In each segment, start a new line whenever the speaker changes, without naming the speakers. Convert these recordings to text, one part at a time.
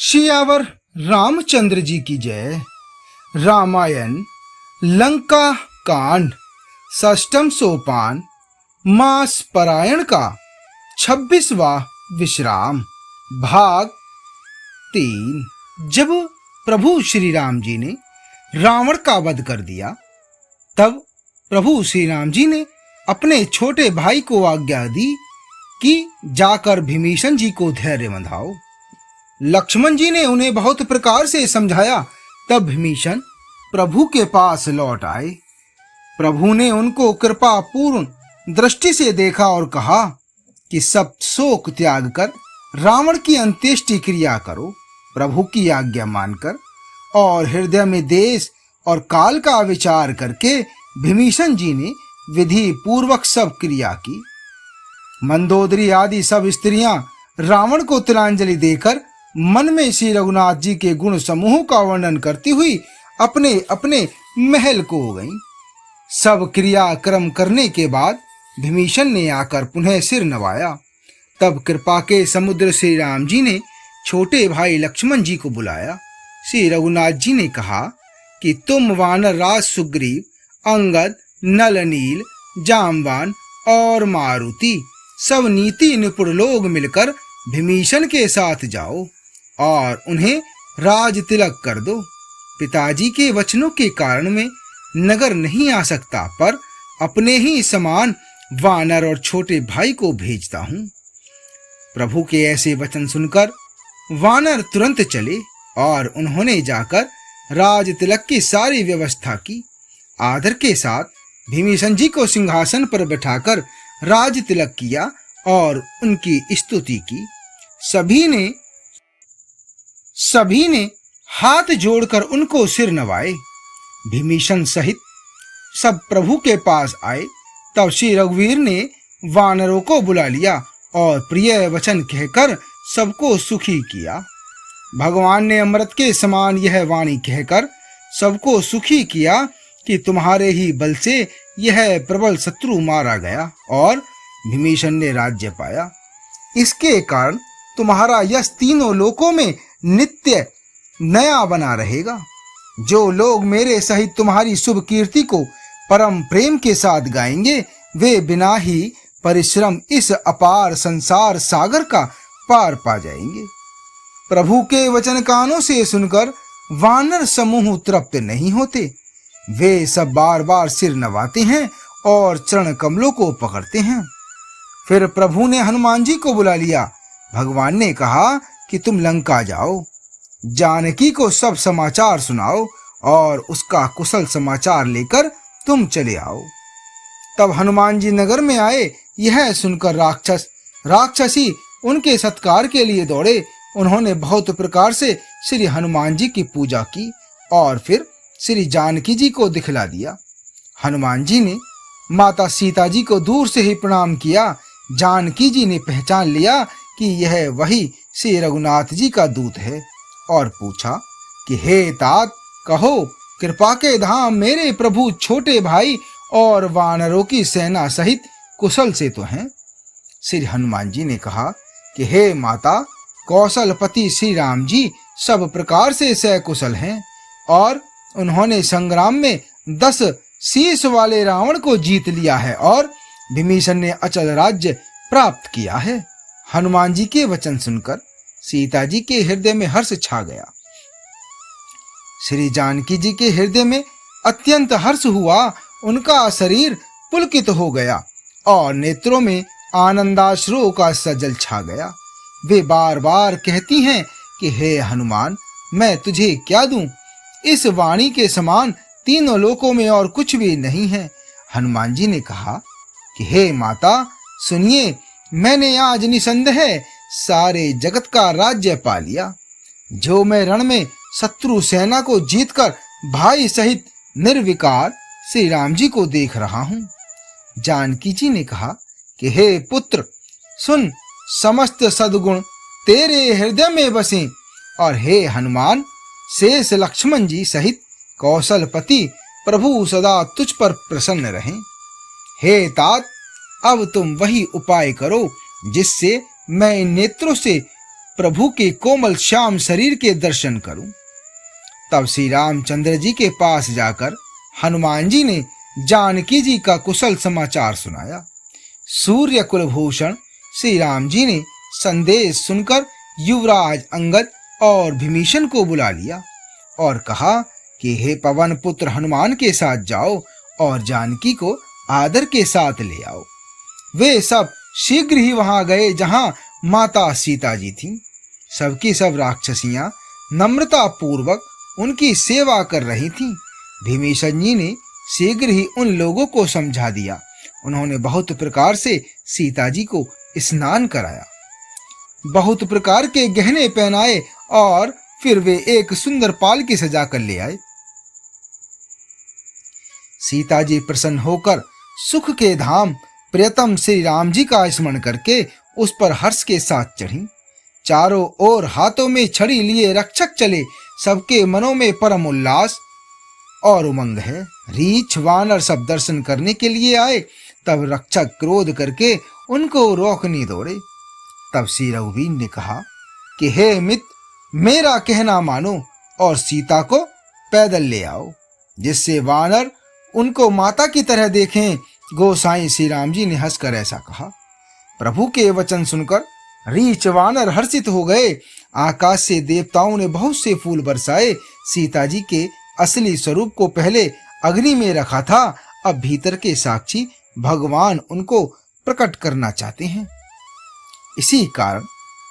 सियावर रामचंद्र जी की जय। रामायण लंका कांड षष्ठम सोपान मास परायण का 26वां विश्राम भाग 3। जब प्रभु श्री राम जी ने रावण का वध कर दिया तब प्रभु श्री राम जी ने अपने छोटे भाई को आज्ञा दी कि जाकर भीमीषण जी को धैर्य बंधाओ। लक्ष्मण जी ने उन्हें बहुत प्रकार से समझाया। तब भीमीषण प्रभु के पास लौट आए। प्रभु ने उनको कृपा पूर्ण दृष्टि से देखा और कहा कि सब शोक त्याग कर रावण की अंत्येष्टि क्रिया करो। प्रभु की आज्ञा मानकर और हृदय में देश और काल का विचार करके भीमीषण जी ने विधि पूर्वक सब क्रिया की। मंदोदरी आदि सब स्त्रियां रावण को तिलांजलि देकर मन में श्री रघुनाथ जी के गुण समूह का वर्णन करती हुई अपने अपने महल को हो गईं। सब क्रिया क्रम करने के बाद भीमीषण ने आकर पुनः सिर नवाया। तब कृपा के समुद्र श्री राम जी ने छोटे भाई लक्ष्मण जी को बुलाया। श्री रघुनाथ जी ने कहा कि तुम वानर राज सुग्रीव, अंगद, नल, नील, जामवान और मारुति सब नीति निपुण लोग मिलकर भीमीषण के साथ जाओ और उन्हें राज तिलक कर दो। पिताजी के वचनों के कारण मैं नगर नहीं आ सकता, पर अपने ही समान वानर और छोटे भाई को भेजता हूँ। प्रभु के ऐसे वचन सुनकर वानर तुरंत चले और उन्होंने जाकर राज तिलक की सारी व्यवस्था की। आदर के साथ भीमीषण जी को सिंहासन पर बैठाकर राज तिलक किया और उनकी स्तुति की। सभी ने हाथ जोड़कर उनको सिर नवाए। भीमीषण सहित सब प्रभु के पास आए। तब श्री रघुवीर ने वानरों को बुला लिया और प्रिय वचन कहकर सबको सुखी किया। भगवान ने अमृत के समान यह वाणी कहकर सबको सुखी किया कि तुम्हारे ही बल से यह प्रबल शत्रु मारा गया और भीमीषण ने राज्य पाया। इसके कारण तुम्हारा यश तीनों लोकों में नित्य नया बना रहेगा। जो लोग मेरे सहित तुम्हारी शुभ कीर्ति को परम प्रेम के साथ गाएंगे वे बिना ही परिश्रम इस अपार संसार सागर का पार पा जाएंगे। प्रभु के वचन कानों से सुनकर वानर समूह तृप्त नहीं होते। वे सब बार बार सिर नवाते हैं और चरण कमलों को पकड़ते हैं। फिर प्रभु ने हनुमान जी को बुला लिया। भगवान ने कहा कि तुम लंका जाओ, जानकी को सब समाचार सुनाओ और उसका कुशल समाचार लेकर तुम चले आओ। तब हनुमान जी नगर में आए। यह सुनकर राक्षसी उनके सत्कार के लिए दौड़े। उन्होंने बहुत प्रकार से श्री हनुमान जी की पूजा की और फिर श्री जानकी जी को दिखला दिया। हनुमान जी ने माता सीता जी को दूर से ही प्रणाम किया। जानकी जी ने पहचान लिया कि यह वही श्री रघुनाथ जी का दूत है और पूछा कि हे तात, कहो कृपा के धाम मेरे प्रभु छोटे भाई और वानरों की सेना सहित कुशल से तो हैं। श्री हनुमान जी ने कहा कि हे माता, कौशलपति श्री राम जी सब प्रकार से सकुशल हैं और उन्होंने संग्राम में 10 शीश वाले रावण को जीत लिया है और भीमीषण ने अचल राज्य प्राप्त किया है। हनुमान जी के वचन सुनकर सीता जी के हृदय में हर्ष छा गया। श्री जानकी जी के हृदय में अत्यंत हर्ष हुआ। उनका शरीर पुलकित हो गया और नेत्रों में आनंदाश्रुओं का सजल छा गया। वे बार बार कहती हैं कि हे हनुमान, मैं तुझे क्या दूं? इस वाणी के समान तीनों लोकों में और कुछ भी नहीं है। हनुमान जी ने कहा कि हे माता, सुनिए, मैंने आज निसंदेह सारे जगत का राज्य पा लिया। जो मैं रण में शत्रु सेना को जीतकर भाई सहित निर्विकार श्री राम जी को देख रहा हूँ। जानकी जी ने कहा कि हे पुत्र, सुन, समस्त सद्गुण तेरे हृदय में बसे और हे हनुमान, शेष लक्ष्मण जी सहित कौशलपति प्रभु सदा तुझ पर प्रसन्न रहें। हे तात, अब तुम वही उपाय करो जिससे मैं इन नेत्रों से प्रभु के कोमल श्याम शरीर के दर्शन करूं। तब श्री रामचंद्र जी के पास जाकर हनुमान जी ने जानकी जी का कुशल समाचार सुनाया। सूर्य कुलभूषण श्री राम जी ने संदेश सुनकर युवराज अंगद और विभीषण को बुला लिया और कहा कि हे पवन पुत्र हनुमान के साथ जाओ और जानकी को आदर के साथ ले आओ। वे सब शीघ्र ही वहां गए जहां माता सीता जी थीं। सबकी सब राक्षसियां नम्रता पूर्वक उनकी सेवा कर रही थीं। विभीषण जी ने शीघ्र ही उन लोगों को समझा दिया। उन्होंने बहुत प्रकार से सीता जी को स्नान कराया, बहुत प्रकार के गहने पहनाए और फिर वे एक सुंदर पालकी सजा कर ले आए। सीता जी प्रसन्न होकर सुख के धाम प्रियतम श्री राम जी का स्मरण करके उस पर हर्ष के साथ चढ़ी। चारों ओर हाथों में छड़ी लिए रक्षक चले। सबके मनों में परम उल्लास और उमंग है। रीछ वानर सब दर्शन करने के लिए आए। तब रक्षक क्रोध करके उनको रोकने दौड़े। तब श्री रघुवीर ने कहा कि हे मित्र, मेरा कहना मानो और सीता को पैदल ले आओ, जिससे वानर उनको माता की तरह देखें। गोसाई श्री राम जी ने हंसकर ऐसा कहा। प्रभु के वचन सुनकर रीछ वानर हर्षित हो गए। आकाश से देवताओं ने बहुत से फूल बरसाए। सीता जी के असली स्वरूप को पहले अग्नि में रखा था, अब भीतर के साक्षी भगवान उनको प्रकट करना चाहते हैं। इसी कारण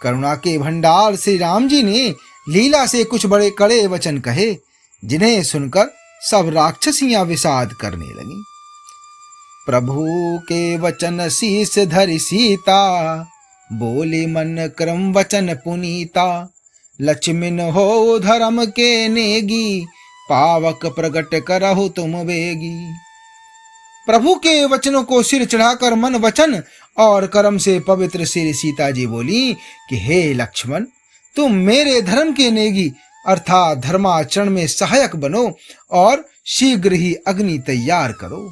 करुणा के भंडार श्री राम जी ने लीला से कुछ बड़े कड़े वचन कहे, जिन्हें सुनकर सब राक्षसियां विषाद करने लगी। प्रभु के वचन शीस धरि सीता, बोले मन क्रम वचन पुनीता। लक्ष्मण हो धर्म के नेगी, पावक प्रगट करहु तुम वेगी। प्रभु के वचनों को सिर चढ़ाकर मन वचन और कर्म से पवित्र श्री सीता जी बोली कि हे लक्ष्मण, तुम मेरे धर्म के नेगी अर्थात धर्माचरण में सहायक बनो और शीघ्र ही अग्नि तैयार करो।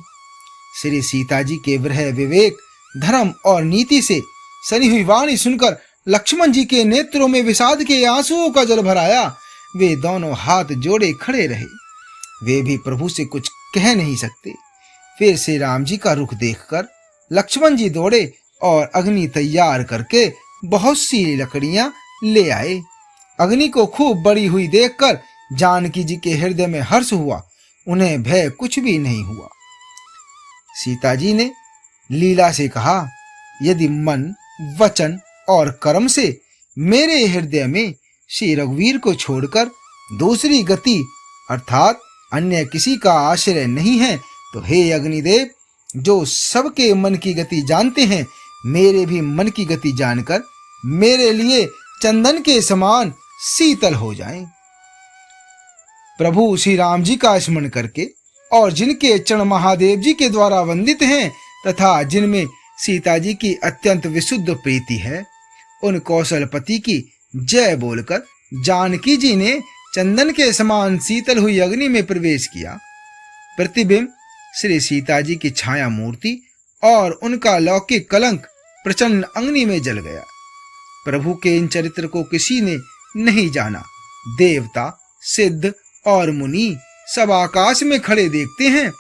श्री सीता जी के विरह विवेक, धर्म और नीति से सनी हुई वाणी सुनकर लक्ष्मण जी के नेत्रों में विषाद के आंसुओं का जल भराया। वे दोनों हाथ जोड़े खड़े रहे। वे भी प्रभु से कुछ कह नहीं सकते। फिर श्री राम जी का रुख देखकर लक्ष्मण जी दौड़े और अग्नि तैयार करके बहुत सी लकड़ियां ले आए। अग्नि को खूब बड़ी हुई देखकर जानकी जी के हृदय में हर्ष हुआ। उन्हें भय कुछ भी नहीं हुआ। सीता जी ने लीला से कहा, यदि मन, वचन और कर्म से मेरे हृदय में श्री रघुवीर को छोड़कर दूसरी गति अर्थात अन्य किसी का आश्रय नहीं है, तो हे अग्निदेव, जो सबके मन की गति जानते हैं, मेरे भी मन की गति जानकर मेरे लिए चंदन के समान शीतल हो जाएं। प्रभु श्री राम जी का स्मरण करके और जिनके चरण महादेव जी के द्वारा वंदित हैं तथा जिनमें सीता जी की अत्यंत विशुद्ध प्रीति है, उन कौशलपति की जय बोलकर जानकी जी ने चंदन के समान शीतल हुई अग्नि में प्रवेश किया। प्रतिबिंब श्री सीता जी की छाया मूर्ति और उनका लौकिक कलंक प्रचंड अग्नि में जल गया। प्रभु के इन चरित्र को किसी ने नहीं जाना। देवता, सिद्ध और मुनि सब आकाश में खड़े देखते हैं।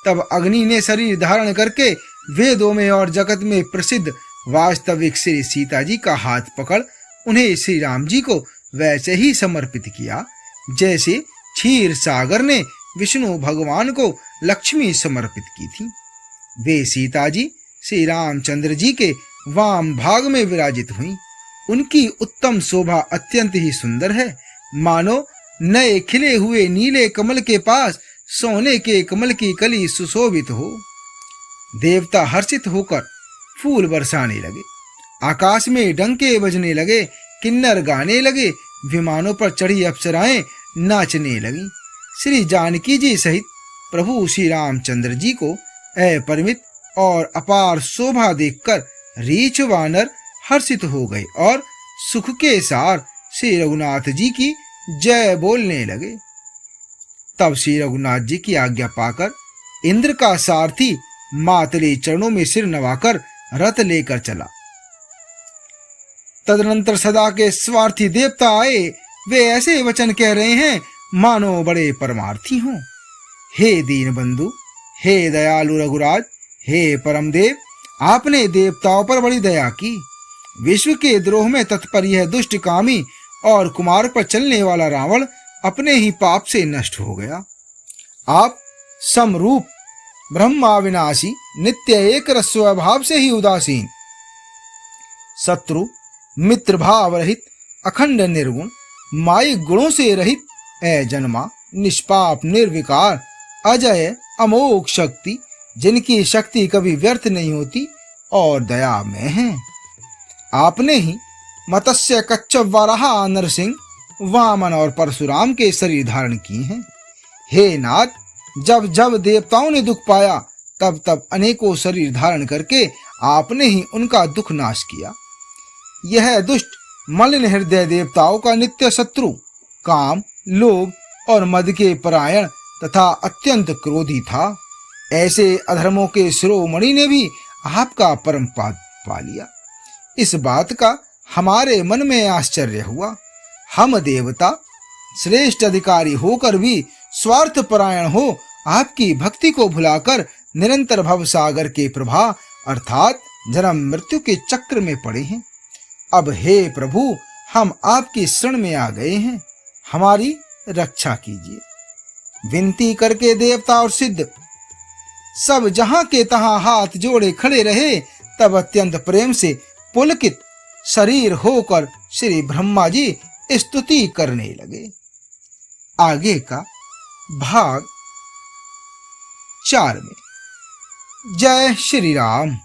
तब अग्नि ने शरीर धारण करके वेदों में और जगत में प्रसिद्ध वास्तविक श्री सीता जी का हाथ पकड़ उन्हें श्री राम जी को वैसे ही समर्पित किया जैसे क्षीर सागर ने विष्णु भगवान को लक्ष्मी समर्पित की थी। वे सीता जी श्री रामचंद्र जी के वाम भाग में विराजित हुई। उनकी उत्तम शोभा अत्यंत ही सुंदर है, मानो नए खिले हुए नीले कमल के पास सोने के कमल की कली सुशोभित हो। देवता हर्षित होकर फूल बरसाने लगे, आकाश में डंके बजने लगे, किन्नर गाने लगे, विमानों पर चढ़ी अप्सराएं नाचने लगी। श्री जानकी जी सहित प्रभु श्री रामचंद्र जी को अपरिमित और अपार शोभा देखकर रीछ वानर हर्षित हो गए और सुख के सार श्री रघुनाथ जी की जय बोलने लगे। तब श्री रघुनाथ जी की आज्ञा पाकर इंद्र का सारथी मातले चरणों में सिर नवाकर रथ लेकर चला। तदनंतर सदा के स्वार्थी देवता आए। वे ऐसे वचन कह रहे हैं मानो बड़े परमार्थी हों। हे दीन बंधु, हे दयालु रघुराज, हे परमदेव, आपने देवताओं पर बड़ी दया की। विश्व के द्रोह में तत्पर यह दुष्ट कामी और कुमार पर चलने वाला रावण अपने ही पाप से नष्ट हो गया। आप समरूप ब्रह्माविनाशी, नित्य एक रस स्वभाव से ही उदासीन, शत्रु मित्र भाव रहित, अखंड निर्गुण, मायिक गुणों से रहित, अजन्मा, निष्पाप, निर्विकार, अजय, अमोघ शक्ति, जिनकी शक्ति कभी व्यर्थ नहीं होती और दया में है। आपने ही मत्स्य, कच्छप, वराह, नरसिंह, वामन और परशुराम के शरीर धारण किए हैं। हे नाथ, जब जब देवताओं ने दुख पाया तब तब अनेकों शरीर धारण करके आपने ही उनका दुख नाश किया। यह दुष्ट मलिन हृदय देवताओं का नित्य शत्रु, काम, लोभ और मद के परायण तथा अत्यंत क्रोधी था। ऐसे अधर्मों के शिरोमणि ने भी आपका परम पद पा लिया। इस बात का हमारे मन में आश्चर्य हुआ। हम देवता श्रेष्ठ अधिकारी होकर भी स्वार्थ परायण हो आपकी भक्ति को भुलाकर निरंतर भव सागर के प्रवाह अर्थात जन्म मृत्यु के चक्र में पड़े हैं। अब हे प्रभु, हम आपकी शरण में आ गए हैं, हमारी रक्षा कीजिए। विनती करके देवता और सिद्ध सब जहां के तहां हाथ जोड़े खड़े रहे। तब अत्यंत प्रेम से पुलकित शरीर होकर श्री ब्रह्मा जी स्तुति करने लगे। आगे का भाग 4 में। जय श्री राम।